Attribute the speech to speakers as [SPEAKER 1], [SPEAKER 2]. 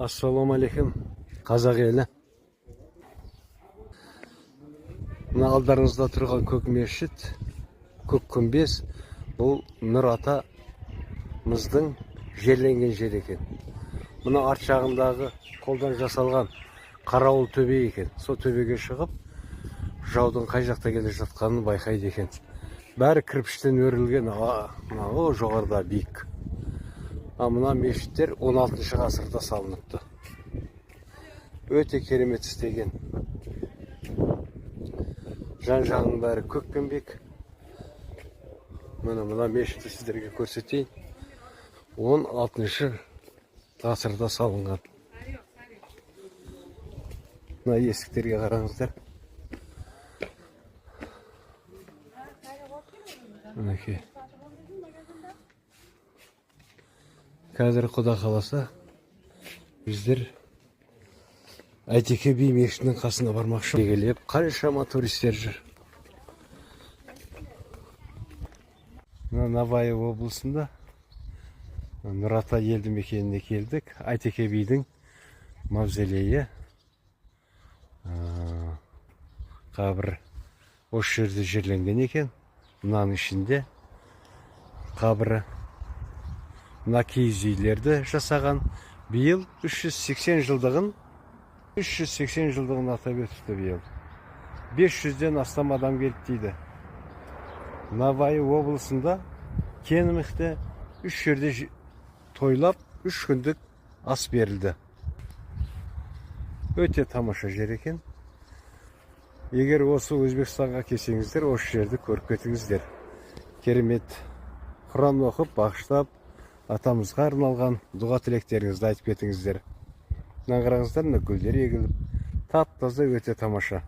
[SPEAKER 1] Ассалаумағалейкум, қазақ елі. Мына алдарыңызда тұрған көк мешіт, көк күмбез, бұл Нұр атамыздың жерленген жері екен. Мына арт жағындағы қолдан жасалған қарауыл төбе екен. Сол төбеге шығып, жаудың қай жақта келе жатқанын байқайды екен. Бәрі кірпіштен өрілген, о жоғарыда биік. Мына мешіттер 16 ғасырда салыныпты. Өте керемет істеген. Жан-жағының бәрі көкпеңбек. Мына мешітті сіздерге көрсетейін. 16 ғасырда салынған. Мына есіктерге қараңыздар. Мінекей. Қазір Құда қаласа біздер Әйтеке би мешітінің қасына бармақшы. Келіп, қаншама туристер жүр. Набай облысында Нұр ата елді мекеніне келдік. Әйтеке бидің мавзолейі. Қабір осы жерде жерленген екен. Мынаның ішінде қабірі. Мына киіз үйлерді жасаған. Биыл 380 жылдығын атап өтіпті биыл. 500-ден астам адам келді дейді. Набай облысында Кенімікте 3 жерде тойлап 3 күндік ас берілді. Өте тамаша жер екен. Егер осы Өзбекстанға келсеңіздер, осы жерді көріп кетіңіздер. Керемет. Құран оқып, бағыштап, атамызға арналған дұға тілектеріңізді айтып кетіңіздер. Мына қараңыздар, гүлдер егіліп, тап-таза, өте тамаша.